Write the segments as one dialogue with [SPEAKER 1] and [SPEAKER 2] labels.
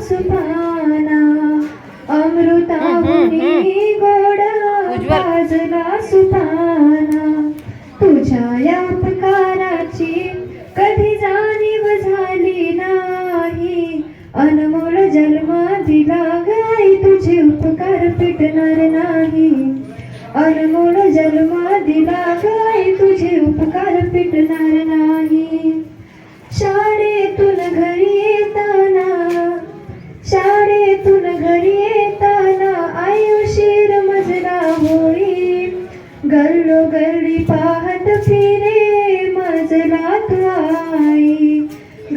[SPEAKER 1] सुपाना अमृताहुनी गोड पाजला सुपाना तुझ्या या उपकाराची कधी जाणीव झाली नाही अनमोल जन्म दिला गाई तुझे उपकार फिटणार नाही अनमोल जन्म दिला गाई तुझे उपकार फिटणार नाही शाळेतून घरी येताना आई उशीर मजला होई गल्लोगल्ली पाहत फिरे मजला तू आई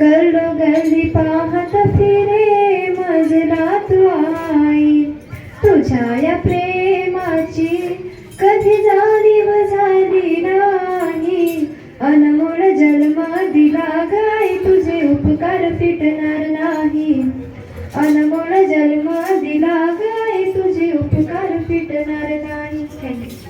[SPEAKER 1] गल्लोगल्ली पाहत फिरे मजला तू आई तुझ्या या प्रेमाची कधी जाणीव झाली नाही अनमोल जन्म दिला गाई तुझे उपकार फिटणार नाही अनमोल जन्म दिला गाई तुझे उपकार फिटणार नाही. थँक्यू.